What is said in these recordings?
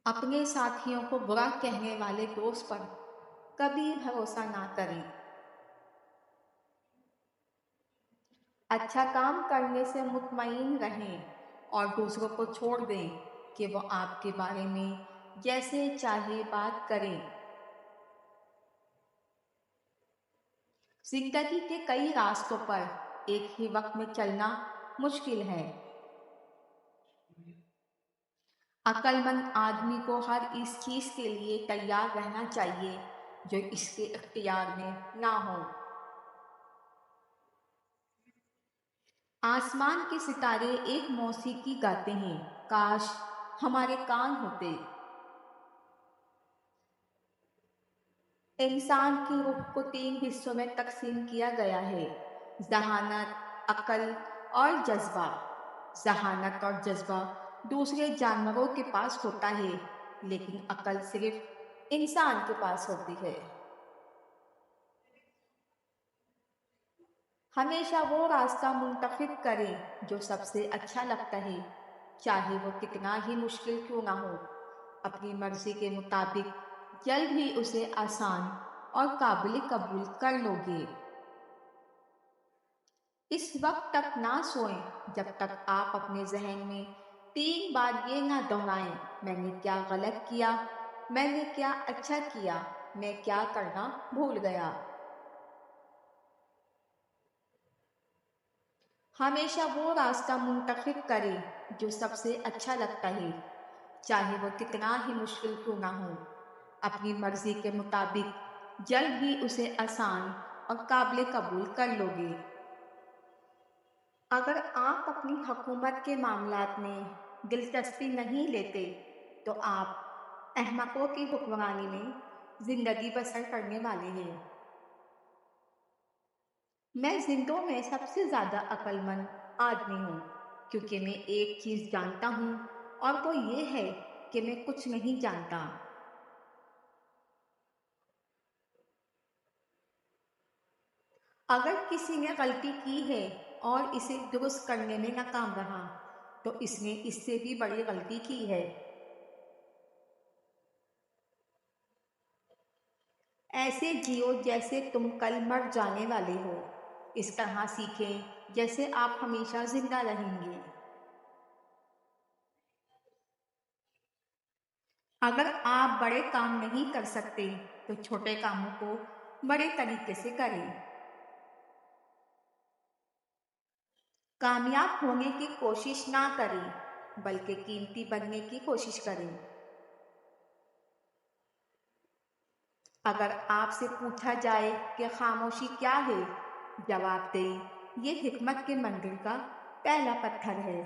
अपने साथियों को बुरा कहने वाले दोस्त पर कभी भरोसा ना करें। अच्छा काम करने से मुतमईन रहें और दूसरों को छोड़ दें कि वो आपके बारे में जैसे चाहे बात करें। जिंदगी के कई रास्तों पर एक ही वक्त में चलना मुश्किल है। अक्लमंद आदमी को हर इस चीज के लिए तैयार रहना चाहिए जो इसके इख्तियार में ना हो। आसमान के सितारे एक मौसीकी गाते हैं, काश हमारे कान होते। इंसान की रूह को 3 हिस्सों में तकसीम किया गया है, जहानत, अक्ल और जज्बा। जहानत और जज्बा दूसरे जानवरों के पास होता है, लेकिन अक्ल सिर्फ इंसान के पास होती है। हमेशा वो रास्ता मुंतखब करें जो सबसे अच्छा लगता है, चाहे वो कितना ही मुश्किल क्यों ना हो। अपनी मर्जी के मुताबिक जल्द ही उसे आसान और काबिल कबूल कर लोगे। इस वक्त तक ना सोएं जब तक आप अपने जहन में 3 बार ये ना दोहराएं, मैंने क्या गलत किया, मैंने क्या अच्छा किया, मैं क्या करना भूल गया। हमेशा वो रास्ता मुंतखब करें जो सबसे अच्छा लगता है, चाहे वो कितना ही मुश्किल क्यों ना हो। अपनी मर्जी के मुताबिक जल्द ही उसे आसान और काबिल कबूल कर लोगे। अगर आप अपनी हुकूमत के मामलात में दिलचस्पी नहीं लेते, तो आप अहमकों की हुक्मरानी में जिंदगी बसर करने वाले हैं। मैं जिंदों में सबसे ज्यादा अक्लमंद आदमी हूँ, क्योंकि मैं एक चीज जानता हूँ और वो ये है कि मैं कुछ नहीं जानता। अगर किसी ने गलती की है और इसे दुरुस्त करने में नाकाम रहा, तो इसने इससे भी बड़ी गलती की है। ऐसे जियो जैसे तुम कल मर जाने वाले हो। इस तरह सीखें जैसे आप हमेशा जिंदा रहेंगे। अगर आप बड़े काम नहीं कर सकते, तो छोटे कामों को बड़े तरीके से करें। कामयाब होने की कोशिश ना करें, बल्कि कीमती बनने की कोशिश करें। अगर आपसे पूछा जाए कि खामोशी क्या है, जवाब दें, ये हिकमत के मंदिर का पहला पत्थर है।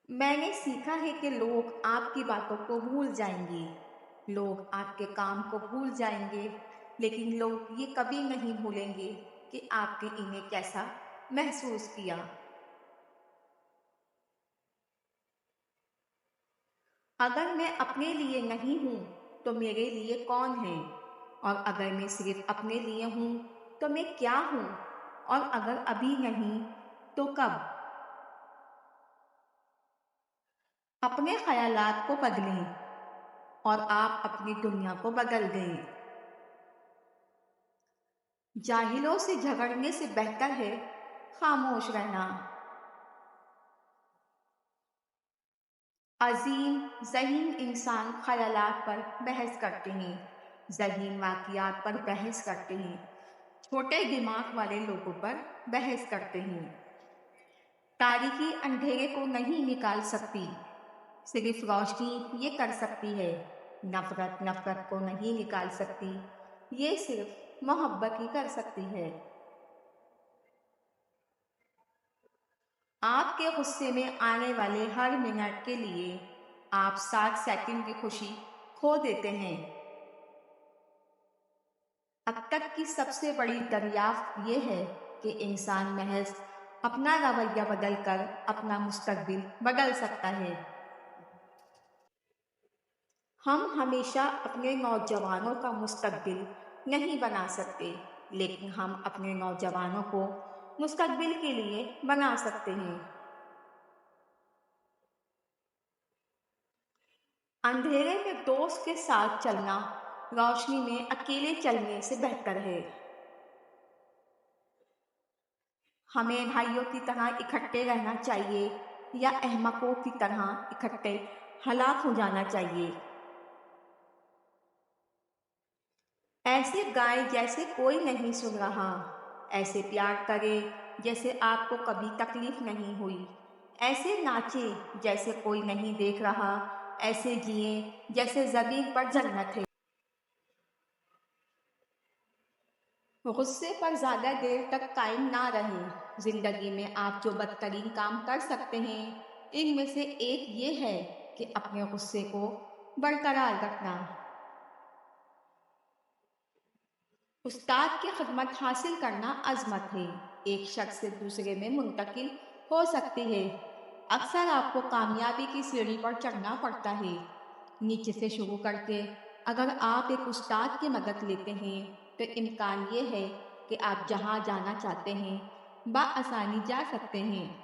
मैंने सीखा है कि लोग आपकी बातों को भूल जाएंगे, लोग आपके काम को भूल जाएंगे, लेकिन लोग ये कभी नहीं भूलेंगे कि आपने इन्हें कैसा महसूस किया। अगर मैं अपने लिए नहीं हूँ, तो मेरे लिए कौन है? और अगर मैं सिर्फ अपने लिए हूँ, तो मैं क्या हूँ? और अगर अभी नहीं, तो कब? अपने ख्यालात को बदलें और आप अपनी दुनिया को बदल दें। जाहिलों से झगड़ने से बेहतर है खामोश रहना। अजीम ज़हीन इंसान ख्यालात पर बहस करते हैं, ज़हीन वाक़ियात पर बहस करते हैं, छोटे दिमाग वाले लोगों पर बहस करते हैं। तारीकी अंधेरे को नहीं निकाल सकती, सिर्फ रोशनी ये कर सकती है। नफरत नफरत को नहीं निकाल सकती, ये सिर्फ मोहब्बत ही कर सकती है। आपके गुस्से में आने वाले हर मिनट के लिए आप 7 सेकंड की खुशी खो देते हैं। अब तक की सबसे बड़ी दरियाफ्त ये है कि इंसान महज अपना रवैया बदल कर अपना मुस्तकबिल बदल सकता है। हम हमेशा अपने नौजवानों का मुस्तकबिल नहीं बना सकते, लेकिन हम अपने नौजवानों को मुस्तकबिल के लिए बना सकते हैं। اندھیرے میں دوست کے ساتھ چلنا روشنی میں اکیلے چلنے سے بہتر ہے۔ ہمیں بھائیوں کی طرح اکٹھے رہنا چاہیے یا احمقوں کی طرح اکٹھے ہلاک ہو جانا چاہیے؟ ایسے گائے جیسے کوئی نہیں سن رہا، ایسے پیار کرے جیسے آپ کو کبھی تکلیف نہیں ہوئی، ایسے ناچے جیسے کوئی نہیں دیکھ رہا، ایسے جئیں جیسے زمین پر جنت ہے۔ غصے پر زیادہ دیر تک قائم نہ رہیں۔ زندگی میں آپ جو بدترین کام کر سکتے ہیں ان میں سے ایک یہ ہے کہ اپنے غصے کو برقرار رکھنا۔ استاد کی خدمت حاصل کرنا عظمت ہے، ایک شخص سے دوسرے میں منتقل ہو سکتی ہے۔ اکثر آپ کو کامیابی کی سیڑھی پر چڑھنا پڑتا ہے، نیچے سے شروع کر کے۔ اگر آپ ایک استاد کی مدد لیتے ہیں تو امکان یہ ہے کہ آپ جہاں جانا چاہتے ہیں بآسانی جا سکتے ہیں۔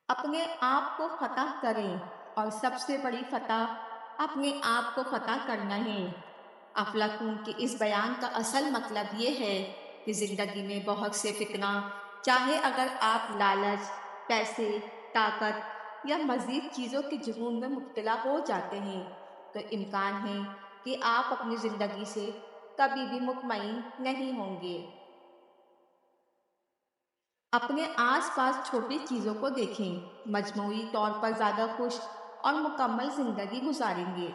اپنے آپ کو فتح کریں، اور سب سے بڑی فتح اپنے آپ کو فتح کرنا ہے۔ افلاطون کے اس بیان کا اصل مطلب یہ ہے کہ زندگی میں بہت سے فتنہ، چاہے اگر آپ لالچ، پیسے، طاقت یا مزید چیزوں کے جنون میں مبتلا ہو جاتے ہیں تو امکان ہے کہ آپ اپنی زندگی سے کبھی بھی مطمئن نہیں ہوں گے۔ اپنے آس پاس چھوٹی چیزوں کو دیکھیں، مجموعی طور پر زیادہ خوش اور مکمل زندگی گزاریں گے۔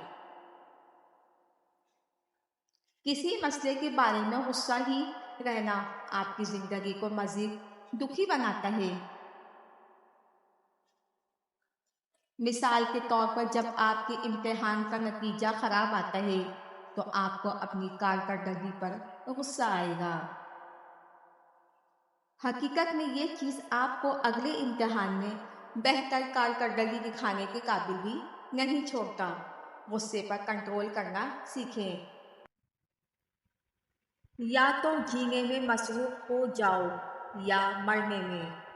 کسی مسئلے کے بارے میں غصہ ہی رہنا آپ کی زندگی کو مزید دکھی بناتا ہے۔ مثال کے طور پر جب آپ کے امتحان کا نتیجہ خراب آتا ہے تو آپ کو اپنی کارکردگی پر غصہ آئے گا۔ حقیقت میں یہ چیز آپ کو اگلے امتحان میں بہتر کارکردگی دکھانے کے قابل بھی نہیں چھوڑتا۔ غصے پر کنٹرول کرنا سیکھیں۔ یا تو جینے میں مصروف ہو جاؤ یا مرنے میں۔